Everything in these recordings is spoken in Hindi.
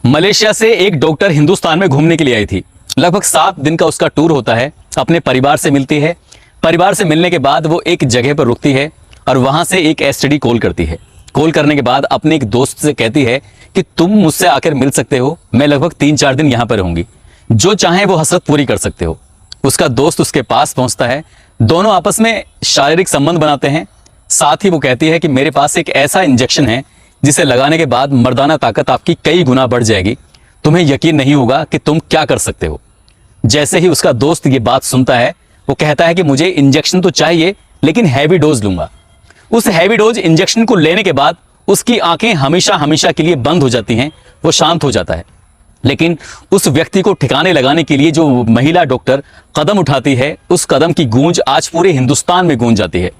मलेशिया से एक डॉक्टर हिंदुस्तान में घूमने के लिए आई थी। लगभग 7 दिन का उसका टूर होता है। अपने परिवार से मिलती है। परिवार से मिलने के बाद वो एक जगह पर रुकती है और वहां से एक एसटीडी कॉल करती है। कॉल करने के बाद अपने एक दोस्त से कहती है कि तुम मुझसे आकर मिल सकते हो, मैं लगभग 3-4 दिन यहां पर रहूंगी, जो चाहे वो हसरत पूरी कर सकते हो। उसका दोस्त उसके पास पहुंचता है, दोनों आपस में शारीरिक संबंध बनाते हैं। साथ ही वो कहती है कि मेरे पास एक ऐसा इंजेक्शन है जिसे लगाने के बाद मर्दाना ताकत आपकी कई गुना बढ़ जाएगी, तुम्हें यकीन नहीं होगा कि तुम क्या कर सकते हो। जैसे ही उसका दोस्त ये बात सुनता है, वो कहता है कि मुझे इंजेक्शन तो चाहिए लेकिन हैवी डोज लूंगा। उस हैवी डोज इंजेक्शन को लेने के बाद उसकी आंखें हमेशा हमेशा के लिए बंद हो जाती हैं, वो शांत हो जाता है। लेकिन उस व्यक्ति को ठिकाने लगाने के लिए जो महिला डॉक्टर कदम उठाती है, उस कदम की गूंज आज पूरे हिंदुस्तान में गूंज जाती है।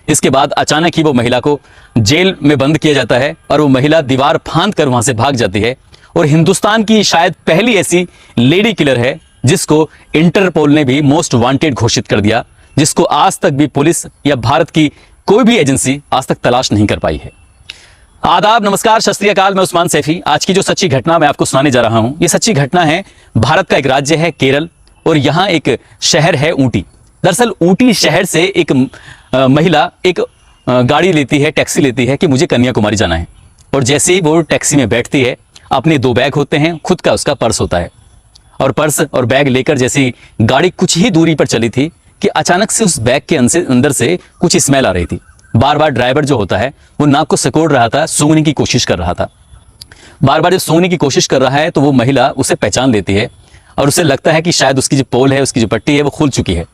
इसके बाद अचानक ही वो महिला को जेल में बंद किया जाता है और वो महिला दीवार फांद कर वहां से भाग जाती है। और हिंदुस्तान की शायद पहली ऐसी लेडी किलर है जिसको इंटरपोल ने भी मोस्ट वांटेड घोषित कर दिया, जिसको आज तक भी पुलिस या भारत की कोई भी एजेंसी आज तक तलाश नहीं कर पाई है। आदाब, नमस्कार, सत श्री अकाल। मैं उस्मान सैफी। आज की जो सच्ची घटना मैं आपको सुनाने जा रहा हूं, ये सच्ची घटना है। भारत का एक राज्य है केरल और यहां एक शहर है ऊटी। दरअसल ऊटी शहर से एक महिला एक गाड़ी लेती है, टैक्सी लेती है कि मुझे कन्याकुमारी जाना है। और जैसे ही वो टैक्सी में बैठती है, अपने 2 बैग होते हैं, खुद का उसका पर्स होता है। और पर्स और बैग लेकर जैसी गाड़ी कुछ ही दूरी पर चली थी कि अचानक से उस बैग के अंदर से कुछ स्मेल आ रही थी। बार बार ड्राइवर जो होता है वो नाक को सिकोड़ रहा था, सूंघने की कोशिश कर रहा था। बार बार जब सूंघने की कोशिश कर रहा है तो वो महिला उसे पहचान लेती है और उसे लगता है कि शायद उसकी जो पोल है, उसकी जो पट्टी है, वो खुल चुकी है।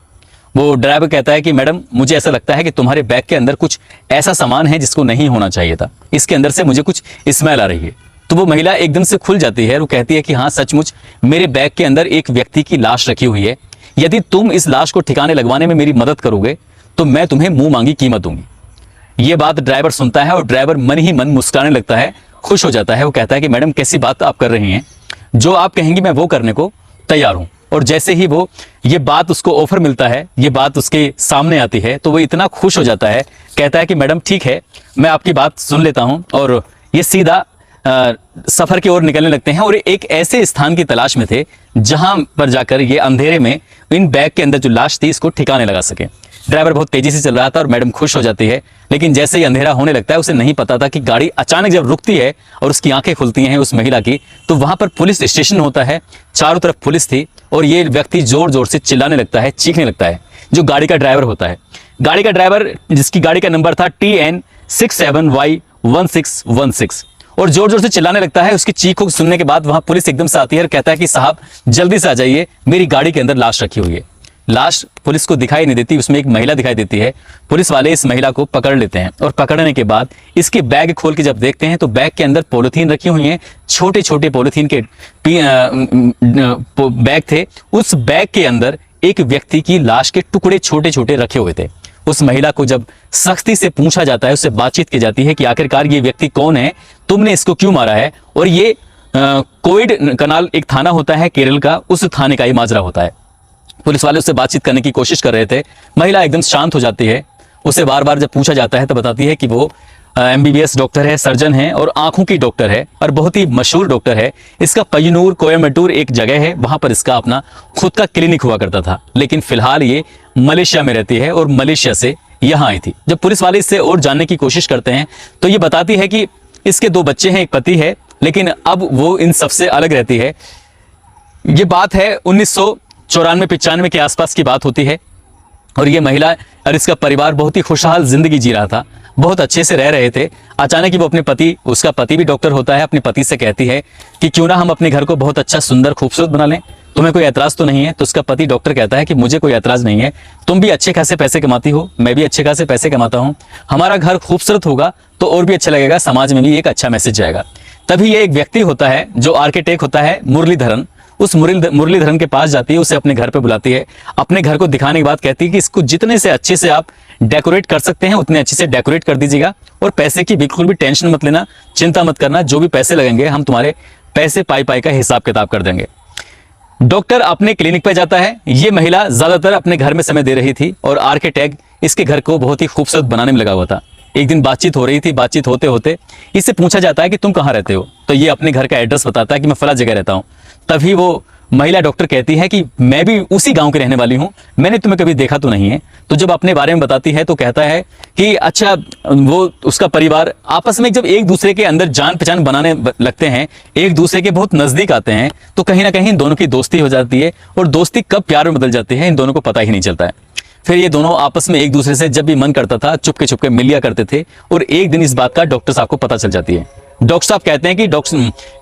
वो ड्राइवर कहता है कि मैडम, मुझे ऐसा लगता है कि तुम्हारे बैग के अंदर कुछ ऐसा सामान है जिसको नहीं होना चाहिए था, इसके अंदर से मुझे कुछ स्मेल आ रही है। तो वो महिला एकदम से खुल जाती है और वो कहती है कि हाँ, सचमुच मेरे बैग के अंदर एक व्यक्ति की लाश रखी हुई है। यदि तुम इस लाश को ठिकाने लगवाने में मेरी मदद करोगे तो मैं तुम्हें मुंह मांगी कीमत दूंगी। ये बात ड्राइवर सुनता है और ड्राइवर मन ही मन मुस्कुराने लगता है, खुश हो जाता है। वो कहता है कि मैडम, कैसी बात आप कर रही हैं, जो आप कहेंगी मैं वो करने को तैयार हूं। और जैसे ही वो ये बात उसको ऑफर मिलता है, ये बात उसके सामने आती है, तो वो इतना खुश हो जाता है, कहता है कि मैडम ठीक है, मैं आपकी बात सुन लेता हूं। और ये सीधा सफर की ओर निकलने लगते हैं और एक ऐसे स्थान की तलाश में थे जहां पर जाकर ये अंधेरे में इन बैग के अंदर जो लाश थी इसको ठिकाने लगा सके। ड्राइवर बहुत तेजी से चल रहा था और मैडम खुश हो जाती है। लेकिन जैसे ही अंधेरा होने लगता है, उसे नहीं पता था कि गाड़ी अचानक जब रुकती है और उसकी आंखें खुलती हैं उस महिला की, तो वहां पर पुलिस स्टेशन होता है। चारों तरफ पुलिस थी और ये व्यक्ति जोर जोर से चिल्लाने लगता है, चीखने लगता है, जो गाड़ी का ड्राइवर होता है। गाड़ी का ड्राइवर, जिसकी गाड़ी का नंबर था TN67Y1616, और जोर जोर से चिल्लाने लगता है। उसकी चीख को सुनने के बाद वहां पुलिस एकदम से आती है और कहता है कि साहब जल्दी से आ जाइए, मेरी गाड़ी के अंदर लाश रखी हुई है। लाश पुलिस को दिखाई नहीं देती, उसमें एक महिला दिखाई देती है। पुलिस वाले इस महिला को पकड़ लेते हैं और पकड़ने के बाद इसके बैग खोल के जब देखते हैं तो बैग के अंदर पॉलिथीन रखी हुई हैं। छोटे छोटे पॉलिथीन के बैग थे। उस बैग के अंदर एक व्यक्ति की लाश के टुकड़े छोटे छोटे रखे हुए थे। उस महिला को जब सख्ती से पूछा जाता है, उससे बातचीत की जाती है कि आखिरकार ये व्यक्ति कौन है, तुमने इसको क्यों मारा है। और ये कोविड कनाल एक थाना होता है केरल का, उस थाने का ही माजरा होता है। पुलिस वाले उससे बातचीत करने की कोशिश कर रहे थे। महिला एकदम शांत हो जाती है। उसे बार बार जब पूछा जाता है तो बताती है कि वो MBBS डॉक्टर है, सर्जन है और आंखों की डॉक्टर है और बहुत ही मशहूर डॉक्टर है। इसका पय्यनूर कोयम्बटूर एक जगह है, वहां पर इसका अपना खुद का क्लिनिक हुआ करता था। लेकिन फिलहाल ये मलेशिया में रहती है और मलेशिया से यहाँ आई थी। जब पुलिस वाले इससे और जानने की कोशिश करते हैं तो ये बताती है कि इसके 2 बच्चे हैं, एक पति है, लेकिन अब वो इन सबसे अलग रहती है। ये बात है 1994-95 के आसपास की बात होती है और ये महिला और इसका परिवार बहुत ही खुशहाल जिंदगी जी रहा था, बहुत अच्छे से रह रहे थे। अचानक ही वो अपने पति, उसका पति भी डॉक्टर होता है, अपने पति से कहती है कि क्यों ना हम अपने घर को बहुत अच्छा, सुंदर, खूबसूरत बना लें, तुम्हें कोई ऐतराज तो नहीं है। तो उसका पति डॉक्टर कहता है कि मुझे कोई ऐतराज नहीं है, तुम भी अच्छे खासे पैसे कमाती हो, मैं भी अच्छे खासे पैसे कमाता हूं, हमारा घर खूबसूरत होगा तो और भी अच्छा लगेगा, समाज में भी एक अच्छा मैसेज जाएगा। तभी ये एक व्यक्ति होता है जो आर्किटेक्ट होता है, मुरलीधरन। उस मुरलीधरन के पास जाती है, उसे अपने घर पे बुलाती है, अपने घर को दिखाने के बाद कहती है कि इसको जितने से अच्छे से आप डेकोरेट कर सकते हैं उतने अच्छे से डेकोरेट कर दीजिएगा और पैसे की बिल्कुल भी टेंशन मत लेना, चिंता मत करना, जो भी पैसे लगेंगे हम तुम्हारे पैसे पाई पाई का हिसाब किताब कर देंगे। डॉक्टर अपने क्लिनिक पे जाता है। ये महिला ज्यादातर अपने घर में समय दे रही थी और आर्किटेक्ट इसके घर को बहुत ही खूबसूरत बनाने में लगा हुआ था। एक दिन बातचीत हो रही थी, बातचीत होते होते इससे पूछा जाता है कि तुम कहाँ रहते हो, तो ये अपने घर का एड्रेस बताता है कि मैं फला जगह रहता हूँ। तभी वो महिला डॉक्टर कहती है कि मैं भी उसी गांव की रहने वाली हूं, मैंने तुम्हें कभी देखा तो नहीं है। तो जब अपने बारे में बताती है तो कहता है कि अच्छा, वो उसका परिवार आपस में जब एक दूसरे के अंदर जान पहचान बनाने लगते हैं, एक दूसरे के बहुत नजदीक आते हैं, तो कहीं ना कहीं इन दोनों की दोस्ती हो जाती है, और दोस्ती कब प्यार में बदल जाती है इन दोनों को पता ही नहीं चलता है। फिर ये दोनों आपस में एक दूसरे से जब भी मन करता था चुपके चुपके मिल लिया करते थे, और एक दिन इस बात का डॉक्टर साहब को पता चल जाती है। डॉक्टर साहब कहते हैं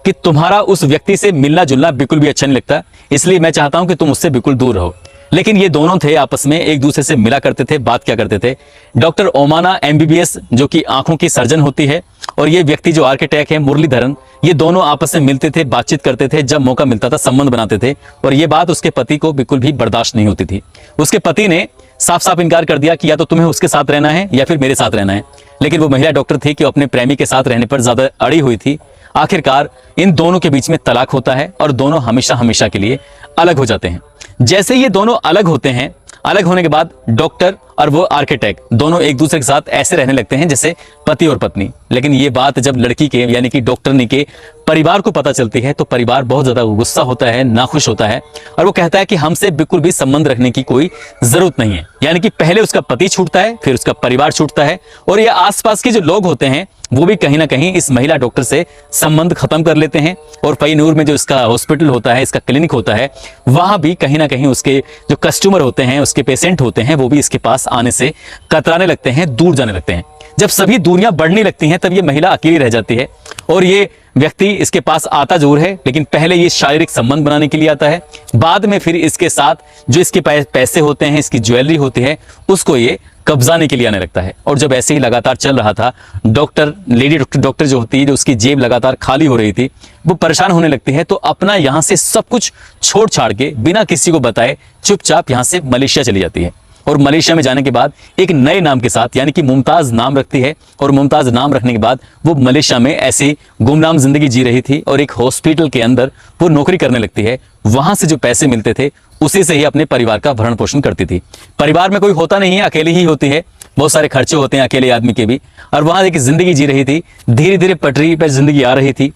कि तुम्हारा उस व्यक्ति से मिलना जुलना बिल्कुल भी अच्छा नहीं लगता, इसलिए मैं चाहता हूं कि तुम उससे बिल्कुल दूर रहो। लेकिन ये दोनों थे आपस में एक दूसरे से मिला करते थे, बात क्या करते थे। डॉक्टर ओमाना MBBS जो कि आंखों की सर्जन होती है, और ये व्यक्ति जो आर्किटेक्ट है मुरलीधरन, ये दोनों आपस में मिलते थे, बातचीत करते थे, जब मौका मिलता था संबंध बनाते थे। और ये बात उसके पति को बिल्कुल भी बर्दाश्त नहीं होती थी। उसके पति ने साफ साफ इनकार कर दिया कि या तो तुम्हें उसके साथ रहना है या फिर मेरे साथ रहना है। लेकिन वो महिला डॉक्टर थी कि अपने प्रेमी के साथ रहने पर ज्यादा अड़ी हुई थी। आखिरकार इन दोनों के बीच में तलाक होता है और दोनों हमेशा हमेशा के लिए अलग हो जाते हैं। जैसे ये दोनों अलग होते हैं, अलग होने के बाद डॉक्टर और वो आर्किटेक्ट दोनों एक दूसरे के साथ ऐसे रहने लगते हैं जैसे पति और पत्नी। लेकिन ये बात जब लड़की के यानी कि डॉक्टरनी के परिवार को पता चलती है तो परिवार बहुत ज्यादा गुस्सा होता है, नाखुश होता है, और वो कहता है कि हमसे बिल्कुल भी संबंध रखने की कोई जरूरत नहीं है। यानी कि पहले उसका पति छूटता है, फिर उसका परिवार छूटता है, और ये आसपास के जो लोग होते हैं वो भी कहीं ना कहीं इस महिला डॉक्टर से संबंध खत्म कर लेते हैं। और पय्यनूर में जो इसका हॉस्पिटल होता है, इसका क्लिनिक होता है, वहां भी कहीं ना कहीं उसके जो कस्टमर होते हैं, उसके पेशेंट होते हैं, वो भी इसके पास आने से कतराने लगते हैं, दूर जाने लगते हैं। जब सभी दूरियां बढ़ने लगती हैं तब ये महिला अकेली रह जाती है, और ये व्यक्ति इसके पास आता जरूर है, लेकिन पहले ये शारीरिक संबंध बनाने के लिए आता है, बाद में फिर इसके साथ जो इसके पैसे होते हैं, इसकी ज्वेलरी होती है, उसको ये कब्जाने के लिए आने लगता है। और जब ऐसे ही लगातार चल रहा था, लेडी डॉक्टर जो होती है, जो उसकी जेब लगातार खाली हो रही थी, वो परेशान होने लगती है, तो अपना यहाँ से सब कुछ छोड़ छाड़ के बिना किसी को बताए चुपचाप यहाँ से मलेशिया चली जाती है। और मलेशिया में जाने के बाद एक नए नाम के साथ यानी कि मुमताज नाम रखती है, और मुमताज नाम रखने के बाद वो मलेशिया में ऐसी गुमनाम जिंदगी जी रही थी, और एक हॉस्पिटल के अंदर वो नौकरी करने लगती है। वहां से जो पैसे मिलते थे उसी से ही अपने परिवार का भरण पोषण करती थी। परिवार में कोई होता नहीं है, अकेली ही होती है, बहुत सारे खर्चे होते हैं अकेले आदमी के भी, और वहां एक जिंदगी जी रही थी। धीरे धीरे पटरी पर जिंदगी आ रही थी।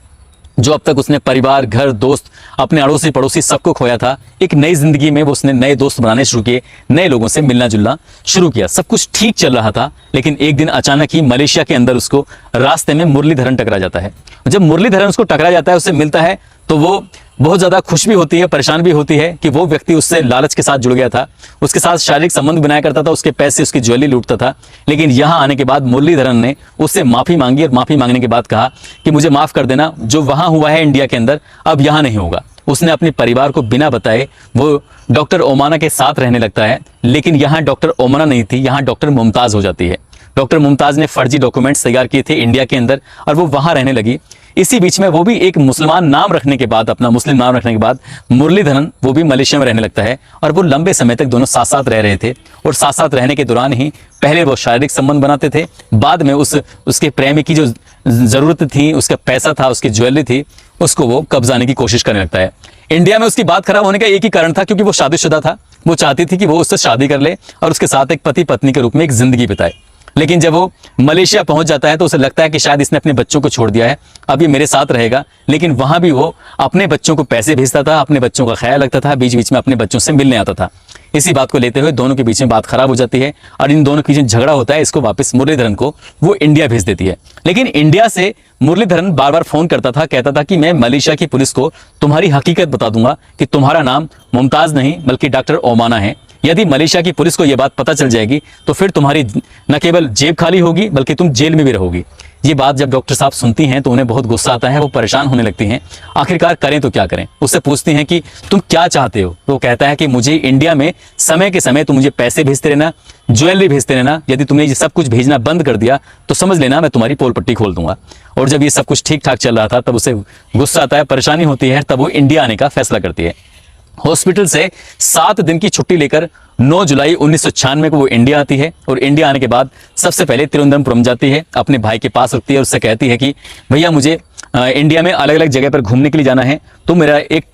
जो अब तक उसने परिवार, घर, दोस्त, अपने अड़ोसी पड़ोसी सबको खोया था, एक नई जिंदगी में वो उसने नए दोस्त बनाने शुरू किए, नए लोगों से मिलना जुलना शुरू किया। सब कुछ ठीक चल रहा था, लेकिन एक दिन अचानक ही मलेशिया के अंदर उसको रास्ते में मुरलीधरन टकरा जाता है। जब मुरलीधरन उसको टकरा जाता है, उससे मिलता है, तो वो बहुत ज्यादा खुश भी होती है, परेशान भी होती है कि वो व्यक्ति उससे लालच के साथ जुड़ गया था, उसके साथ शारीरिक संबंध बनाया करता था, उसके पैसे, उसकी ज्वेलरी लूटता था। लेकिन यहाँ आने के बाद मुरलीधरन ने उससे माफी मांगी, और माफी मांगने के बाद कहा कि मुझे माफ कर देना, जो वहां हुआ है इंडिया के अंदर अब यहाँ नहीं होगा। उसने अपने परिवार को बिना बताए वो डॉक्टर ओमाना के साथ रहने लगता है। लेकिन यहाँ डॉक्टर ओमाना नहीं थी, यहाँ डॉक्टर मुमताज हो जाती है। डॉक्टर मुमताज ने फर्जी डॉक्यूमेंट्स तैयार किए थे इंडिया के अंदर, और वो वहां रहने लगी। इसी बीच में वो भी एक मुसलमान नाम रखने के बाद, अपना मुस्लिम नाम रखने के बाद, मुरलीधरन वो भी मलेशिया में रहने लगता है, और वो लंबे समय तक दोनों साथ साथ रह रहे थे। और साथ साथ रहने के दौरान ही पहले वो शारीरिक संबंध बनाते थे, बाद में उसके प्रेमी की जो जरूरत थी, उसका पैसा था, उसकी ज्वेलरी थी, उसको वो कब्जाने की कोशिश करने लगता है। इंडिया में उसकी बात खराब होने का एक ही कारण था, क्योंकि वो शादीशुदा था। वो चाहती थी कि वो उससे शादी कर ले और उसके साथ एक पति पत्नी के रूप में एक जिंदगी बिताए। लेकिन जब वो मलेशिया पहुंच जाता है तो उसे लगता है कि शायद इसने अपने बच्चों को छोड़ दिया है, अब ये मेरे साथ रहेगा। लेकिन वहां भी वो अपने बच्चों को पैसे भेजता था, अपने बच्चों का ख्याल रखता था, बीच बीच में अपने बच्चों से मिलने आता था। इसी बात को लेते हुए दोनों के बीच में बात खराब हो जाती है, और इन दोनों के बीच में झगड़ा होता है। इसको वापस मुरलीधरन को वो इंडिया भेज देती है। लेकिन इंडिया से मुरलीधरन बार बार फोन करता था, कहता था कि मैं मलेशिया की पुलिस को तुम्हारी हकीकत बता दूंगा कि तुम्हारा नाम मुमताज नहीं बल्कि डॉक्टर ओमाना है। यदि मलेशिया की पुलिस को यह बात पता चल जाएगी तो फिर तुम्हारी न केवल जेब खाली होगी बल्कि तुम जेल में भी रहोगी। ये बात जब डॉक्टर साहब सुनती हैं तो उन्हें बहुत गुस्सा आता है, वो परेशान होने लगती हैं। आखिरकार करें तो क्या करें। उससे पूछती हैं कि तुम क्या चाहते हो। तो कहता है कि मुझे इंडिया में समय के समय तुम मुझे पैसे भेजते रहना, ज्वेलरी भेजते रहना। यदि तुमने ये सब कुछ भेजना बंद कर दिया तो समझ लेना मैं तुम्हारी पोल पट्टी खोल दूंगा। और जब ये सब कुछ ठीक ठाक चल रहा था तब उसे गुस्सा आता है, परेशानी होती है, तब वो इंडिया आने का फैसला करती है। हॉस्पिटल से 7 दिन की छुट्टी लेकर 9 जुलाई 1996 को वो इंडिया आती है। और इंडिया आने के बाद सबसे पहले तिरुवनंतपुरम जाती है, अपने भाई के पास रुकती है। उससे कहती है कि भैया मुझे इंडिया में अलग अलग जगह पर घूमने के लिए जाना है, तो मेरा एक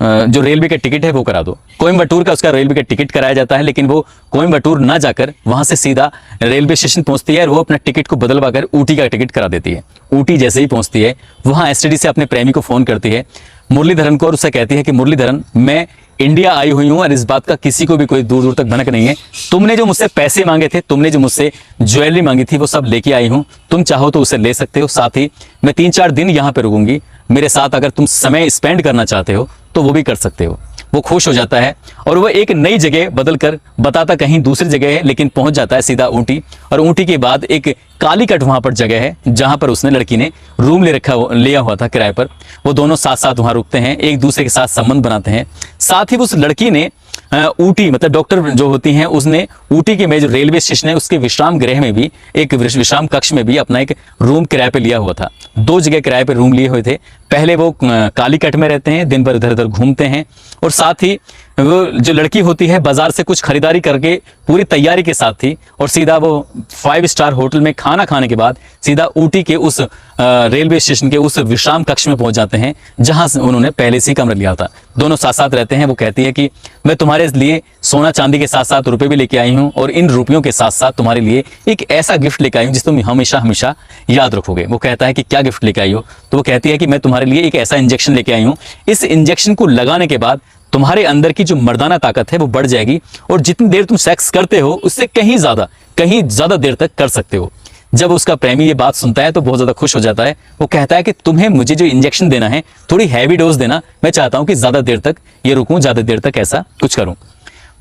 जो रेलवे का टिकट है वो करा दो। कोयम्बटूर का उसका रेलवे का टिकट कराया जाता है, लेकिन वो कोयम्बटूर ना जाकर वहां से सीधा रेलवे स्टेशन पहुंचती है और वो अपना टिकट को बदलवा कर ऊटी का टिकट करा देती है। ऊटी जैसे ही पहुंचती है वहां एसटीडी से अपने प्रेमी को फोन करती है, मुरलीधरन को, और उससे कहती है कि मुरलीधरन, मैं इंडिया आई हुई हूं और इस बात का किसी को भी कोई दूर दूर तक भनक नहीं है। तुमने जो मुझसे पैसे मांगे थे, तुमने जो मुझसे ज्वेलरी मांगी थी, वो सब लेके आई हूं। तुम चाहो तो उसे ले सकते हो। साथ ही मैं 3-4 दिन यहाँ पे रुकूंगी, मेरे साथ अगर तुम समय स्पेंड करना चाहते हो तो वो भी कर सकते हो। वो खुश हो जाता है और वो एक नई जगह बदल कर बताता कहीं दूसरी जगह है, लेकिन पहुंच जाता है सीधा ऊटी। और ऊटी के बाद एक कालीकट वहां पर जगह है जहां पर उसने लड़की ने रूम लिया हुआ था किराए पर। वो दोनों साथ साथ वहां रुकते हैं, एक दूसरे के साथ संबंध बनाते हैं। साथ ही उस लड़की ने ऊटी, मतलब डॉक्टर जो होती हैं, उसने ऊटी के में जो रेलवे स्टेशन है उसके विश्राम गृह में भी, एक विश्राम कक्ष में भी अपना एक रूम किराए पे लिया हुआ था। 2 जगह किराए पे रूम लिए हुए थे। पहले वो कालीकट में रहते हैं, दिन भर इधर उधर घूमते हैं, और साथ ही वो जो लड़की होती है बाजार से कुछ खरीदारी करके पूरी तैयारी के साथ थी, और सीधा वो 5 स्टार होटल में खाना खाने के बाद सीधा ऊटी के उस रेलवे स्टेशन के उस विश्राम कक्ष में पहुंच जाते हैं जहां से उन्होंने पहले से ही कमरा लिया था। दोनों साथ साथ रहते हैं। वो कहती है कि मैं तुम्हारे लिए सोना चांदी के साथ साथ रुपए भी लेके आई हूं, और इन रुपयों के साथ साथ तुम्हारे लिए एक ऐसा गिफ्ट लेके आई हूं जिसे तुम हमेशा हमेशा याद रखोगे। वो कहता है कि क्या गिफ्ट लेके आई हो? तो वो कहती है कि मैं तुम्हारे लिए एक ऐसा इंजेक्शन लेके आई हूं, इस इंजेक्शन को लगाने के बाद तुम्हारे अंदर की जो मर्दाना ताकत है वो बढ़ जाएगी, और जितनी देर तुम सेक्स करते हो उससे कहीं ज्यादा देर तक कर सकते हो। जब उसका प्रेमी ये बात सुनता है तो बहुत ज्यादा खुश हो जाता है। वो कहता है कि तुम्हें मुझे जो इंजेक्शन देना है थोड़ी हैवी डोज देना, मैं चाहता हूं कि ज्यादा देर तक ये रुकूं, ज्यादा देर तक ऐसा कुछ करूं।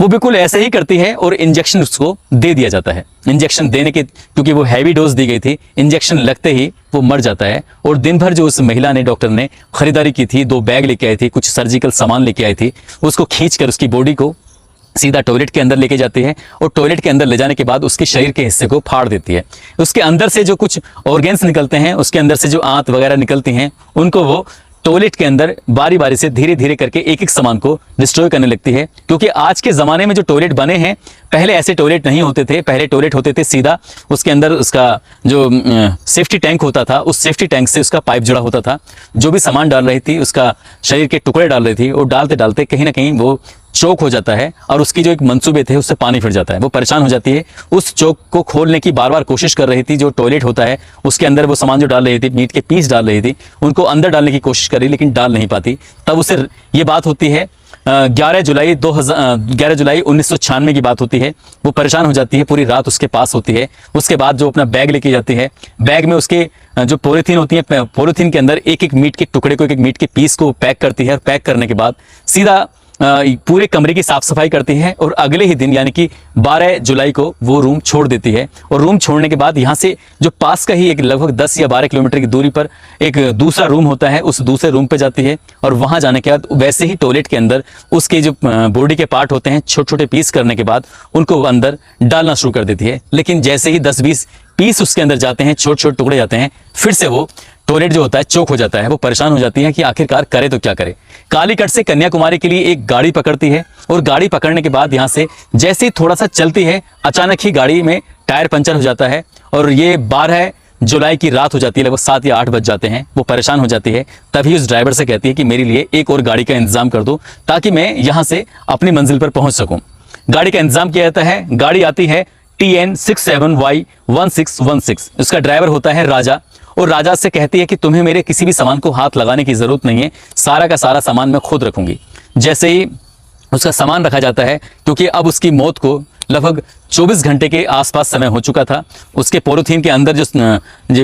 वो बिल्कुल ऐसे ही करती है और इंजेक्शन उसको दे दिया जाता है। इंजेक्शन देने के, क्योंकि वो हैवी डोज दी गई थी, इंजेक्शन लगते ही वो मर जाता है। और दिन भर जो उस महिला ने, डॉक्टर ने खरीदारी की थी, 2 बैग लेके आई थी, कुछ सर्जिकल सामान लेके आई थी, उसको खींच कर उसकी बॉडी को सीधा टॉयलेट के अंदर लेके जाती है, और टॉयलेट के अंदर ले जाने के बाद उसके शरीर के हिस्से को फाड़ देती है। उसके अंदर से जो कुछ ऑर्गेन्स निकलते हैं, उसके अंदर से जो आंत वगैरह निकलती हैं, उनको वो टॉयलेट के अंदर बारी बारी से धीरे धीरे करके एक एक सामान को डिस्ट्रॉय करने लगती है। क्योंकि आज के ज़माने में जो टॉयलेट बने हैं, पहले ऐसे टॉयलेट नहीं होते थे। पहले टॉयलेट होते थे सीधा उसके अंदर उसका जो सेफ्टी टैंक होता था, उस सेफ्टी टैंक से उसका पाइप जुड़ा होता था। जो भी सामान डाल रही थी, उसका शरीर के टुकड़े डाल रही थी, और डालते डालते कहीं ना कहीं वो चोक हो जाता है, और उसकी जो एक मंसूबे थे उससे पानी फिर जाता है। वो परेशान हो जाती है, उस चोक को खोलने की बार बार कोशिश कर रही थी। जो टॉयलेट होता है उसके अंदर वो सामान जो डाल रही थी, मीट के पीस डाल रही थी, उनको अंदर डालने की कोशिश कर रही, लेकिन डाल नहीं पाती। तब उसे ये बात होती है, 11 जुलाई 1996 की बात होती है। वो परेशान हो जाती है, पूरी रात उसके पास होती है। उसके बाद जो अपना बैग लेके जाती है, बैग में उसके जो पॉलीथीन होती है, पॉलीथीन के अंदर एक एक मीट के टुकड़े को, एक एक मीट के पीस को पैक करती है, और पैक करने के बाद सीधा पूरे कमरे की साफ सफाई करती है, और अगले ही दिन यानी कि 12 जुलाई को वो रूम छोड़ देती है। और रूम छोड़ने के बाद यहाँ से जो पास का ही एक लगभग 10 या 12 किलोमीटर की दूरी पर एक दूसरा रूम होता है, उस दूसरे रूम पे जाती है। और वहां जाने के बाद वैसे ही टॉयलेट के अंदर उसके जो बॉडी के पार्ट होते हैं, छोटे छोटे पीस करने के बाद उनको अंदर डालना शुरू कर देती है। लेकिन जैसे ही 10-20 पीस उसके अंदर जाते हैं, छोटे छोटे टुकड़े जाते हैं, फिर से वो टॉयलेट जो होता है चोक हो जाता है। वो परेशान हो जाती है कि आखिरकार करे तो क्या करे। कालीकट से कन्याकुमारी के लिए एक गाड़ी पकड़ती है, और गाड़ी पकड़ने के बाद यहाँ से जैसे ही थोड़ा सा चलती है, अचानक ही गाड़ी में टायर पंचर हो जाता है, और ये 12 जुलाई की रात हो जाती है, लगभग 7 या 8 बज जाते हैं। वो परेशान हो जाती है, तभी उस ड्राइवर से कहती है कि मेरे लिए एक और गाड़ी का इंतजाम कर दो, ताकि मैं यहाँ से अपनी मंजिल पर पहुंच सकूं। गाड़ी का इंतजाम किया जाता है। गाड़ी आती है TN67Y1616। उसका ड्राइवर होता है राजा, और राजा से कहती है कि तुम्हें मेरे किसी भी सामान को हाथ लगाने की जरूरत नहीं है, सारा का सारा सामान मैं खुद रखूंगी। जैसे ही उसका सामान रखा जाता है, क्योंकि अब उसकी मौत को लगभग 24 घंटे के आसपास समय हो चुका था, उसके पॉलीथीन के अंदर जो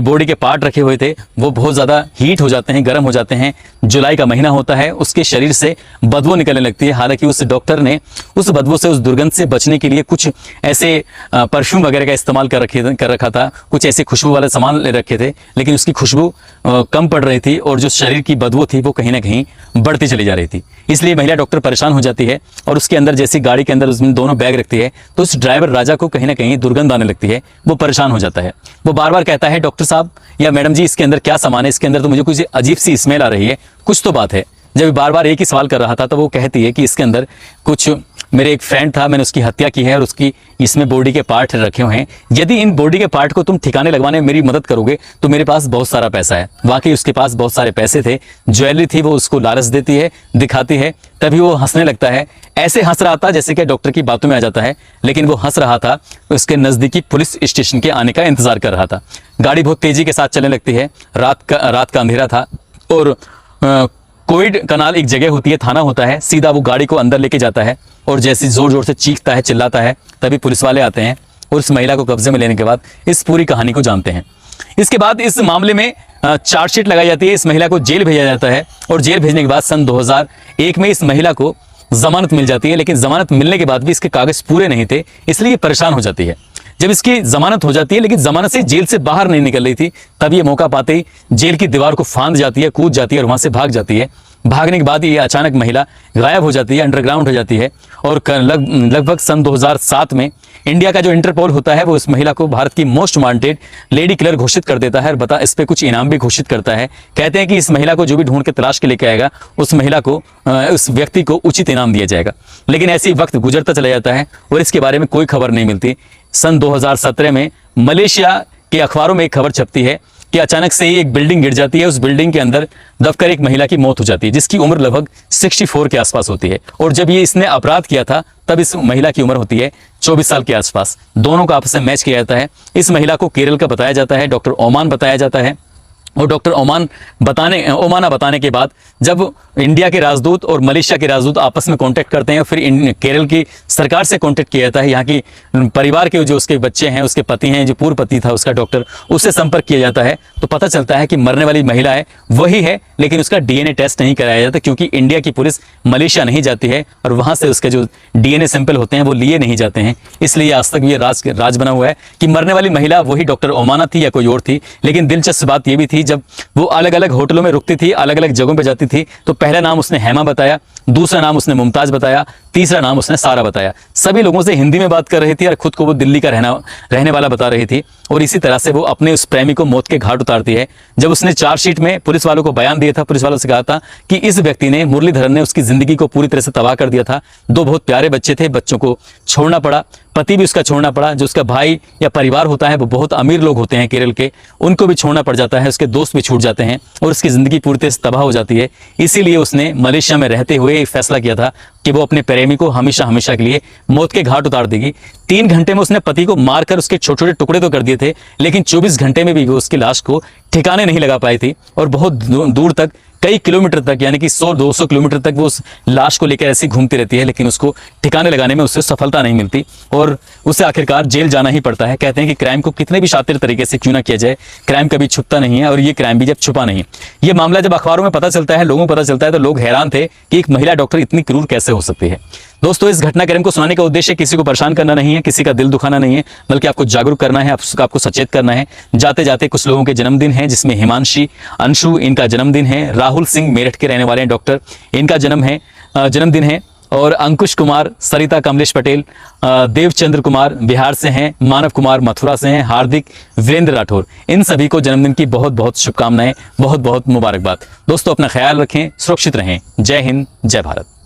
बॉडी के पार्ट रखे हुए थे वो बहुत ज़्यादा हीट हो जाते हैं, गर्म हो जाते हैं। जुलाई का महीना होता है, उसके शरीर से बदबू निकलने लगती है। हालांकि उस डॉक्टर ने उस बदबू से, उस दुर्गंध से बचने के लिए कुछ ऐसे परफ्यूम वगैरह का इस्तेमाल कर रखा था, कुछ ऐसे खुशबू वाले सामान ले रखे थे, लेकिन उसकी खुशबू कम पड़ रही थी, और जो शरीर की बदबू थी वो कहीं ना कहीं बढ़ती चली जा रही थी। इसलिए महिला डॉक्टर परेशान हो जाती है, और उसके अंदर जैसी गाड़ी के अंदर उसमें दोनों बैग रखती है, तो उस ड्राइवर राजा को कहीं ना कहीं दुर्गंध आने लगती है। वो परेशान हो जाता है। वो बार बार कहता है, डॉक्टर साहब या मैडम जी, इसके अंदर क्या सामान है? इसके अंदर तो मुझे कुछ अजीब सी स्मेल आ रही है, कुछ तो बात है। जब बार बार एक ही सवाल कर रहा था, तो वो कहती है कि इसके अंदर कुछ मेरे एक फ्रेंड था, मैंने उसकी हत्या की है और उसकी इसमें बॉडी के पार्ट रखे हुए हैं। यदि इन बॉडी के पार्ट को तुम ठिकाने लगवाने में मेरी मदद करोगे तो मेरे पास बहुत सारा पैसा है। वाकई उसके पास बहुत सारे पैसे थे, ज्वेलरी थी, वो उसको लालच देती है, दिखाती है, तभी वो हंसने लगता है। ऐसे हंस रहा था जैसे कि डॉक्टर की बातों में आ जाता है, लेकिन वो हंस रहा था उसके नजदीकी पुलिस स्टेशन के आने का इंतजार कर रहा था। गाड़ी बहुत तेजी के साथ चलने लगती है। रात का अंधेरा था और कोविड कनाल एक जगह होती है, थाना होता है। सीधा वो गाड़ी को अंदर लेके जाता है और जैसे जोर जोर से चीखता है, चिल्लाता है, तभी पुलिस वाले आते हैं और उस महिला को कब्जे में लेने के बाद इस पूरी कहानी को जानते हैं। इसके बाद इस मामले में चार्जशीट लगाई जाती है, इस महिला को जेल भेजा जाता है और जेल भेजने के बाद सन 2001 में इस महिला को जमानत मिल जाती है। लेकिन जमानत मिलने के बाद भी इसके कागज पूरे नहीं थे, इसलिए परेशान हो जाती है। जब इसकी जमानत हो जाती है, लेकिन जमानत से जेल से बाहर नहीं निकल रही थी, तब ये मौका पाते ही जेल की दीवार को फांद जाती है, कूद जाती है और वहां से भाग जाती है। भागने के बाद ये अचानक महिला गायब हो जाती है, अंडरग्राउंड हो जाती है और लगभग सन 2007 में इंडिया का जो इंटरपोल होता है वो इस महिला को भारत की मोस्ट वांटेड लेडी किलर घोषित कर देता है और इस पे कुछ इनाम भी घोषित करता है। कहते हैं कि इस महिला को जो भी ढूंढ के तलाश के लेके आएगा, उस महिला को, उस व्यक्ति को उचित इनाम दिया जाएगा। लेकिन ऐसे ही वक्त गुजरता चला जाता है और इसके बारे में कोई खबर नहीं मिलती। सन 2017 में मलेशिया के अखबारों में एक खबर छपती है कि अचानक से ही एक बिल्डिंग गिर जाती है। उस बिल्डिंग के अंदर दबकर एक महिला की मौत हो जाती है, जिसकी उम्र लगभग 64 के आसपास होती है। और जब ये इसने अपराध किया था तब इस महिला की उम्र होती है 24 साल के आसपास। दोनों का आपस में मैच किया जाता है। इस महिला को केरल का बताया जाता है, डॉक्टर ओमान बताया जाता है। और डॉक्टर ओमाना बताने के बाद जब इंडिया के राजदूत और मलेशिया के राजदूत आपस में कांटेक्ट करते हैं, फिर केरल की सरकार से कांटेक्ट किया जाता है। यहाँ की परिवार के जो उसके बच्चे हैं, उसके पति हैं, जो पूर्व पति था उसका डॉक्टर, उससे संपर्क किया जाता है। तो पता चलता है कि मरने वाली महिला है वही है, लेकिन उसका डीएनए टेस्ट नहीं कराया जाता क्योंकि इंडिया की पुलिस मलेशिया नहीं जाती है और वहां से उसके जो डीएनए सैंपल होते हैं वो लिए नहीं जाते हैं। इसलिए आज तक ये राज बना हुआ है कि मरने वाली महिला वही डॉक्टर ओमाना थी या कोई और थी। लेकिन दिलचस्प बात यह भी थी, जब वो अलग अलग होटलों में रुकती थी, अलग अलग जगहों पे जाती थी, तो पहला नाम उसने हेमा बताया, दूसरा नाम उसने मुमताज बताया, तीसरा नाम उसने सारा बताया। सभी लोगों से हिंदी में बात कर रही थी और खुद को वो दिल्ली का रहने वाला बता रही थी। और इसी तरह से वो अपने उस प्रेमी को मौत के घाट उतारती है। जब उसने चार्जशीट में पुलिस वालों को बयान दिया था, पुलिस वालों से कहा था कि इस व्यक्ति ने, मुरलीधरन ने, उसकी जिंदगी को पूरी तरह से तबाह कर दिया था। 2 बहुत प्यारे बच्चे थे, बच्चों को छोड़ना पड़ा, पति भी उसका छोड़ना पड़ा। जो उसका भाई या परिवार होता है वो बहुत अमीर लोग होते हैं केरल के, उनको भी छोड़ना पड़ जाता है, उसके दोस्त भी छूट जाते हैं और उसकी जिंदगी पूरी तरह से तबाह हो जाती है। इसीलिए उसने मलेशिया में रहते हुए एक फैसला किया था कि वो अपने प्रेमी को हमेशा हमेशा के लिए मौत के घाट उतार देगी। 3 घंटे में उसने पति को मारकर उसके छोटे छोटे टुकड़े तो कर दिए थे, लेकिन 24 घंटे में भी वो उसकी लाश को ठिकाने नहीं लगा पाई थी और बहुत दूर तक, कई किलोमीटर तक, यानी कि 100-200 किलोमीटर तक वो उस लाश को लेकर ऐसे घूमती रहती है, लेकिन उसको ठिकाने लगाने में उससे सफलता नहीं मिलती और उसे आखिरकार जेल जाना ही पड़ता है। कहते हैं कि क्राइम को कितने भी शातिर तरीके से क्यों ना किया जाए, क्राइम कभी छुपता नहीं है और ये क्राइम भी जब छुपा नहीं। ये मामला जब अखबारों में पता चलता है, लोगों को पता चलता है, तो लोग हैरान थे कि एक महिला डॉक्टर इतनी क्रूर कैसे हो सकती है। दोस्तों, इस घटनाक्रम को सुनाने का उद्देश्य किसी को परेशान करना नहीं है, किसी का दिल दुखाना नहीं है, बल्कि आपको जागरूक करना है, आपको सचेत करना है। जाते जाते कुछ लोगों के जन्मदिन है, जिसमें हिमांशी, अंशु, इनका जन्मदिन है। राहुल सिंह मेरठ के रहने वाले हैं, डॉक्टर, इनका जन्मदिन है। और अंकुश कुमार, सरिता कमलेश पटेल, देवचंद्र कुमार बिहार से हैं, मानव कुमार मथुरा से हैं, हार्दिक, वीरेंद्र राठौर, इन सभी को जन्मदिन की बहुत बहुत शुभकामनाएं, बहुत बहुत मुबारकबाद। दोस्तों, अपना ख्याल रखें, सुरक्षित रहें। जय हिंद, जय भारत।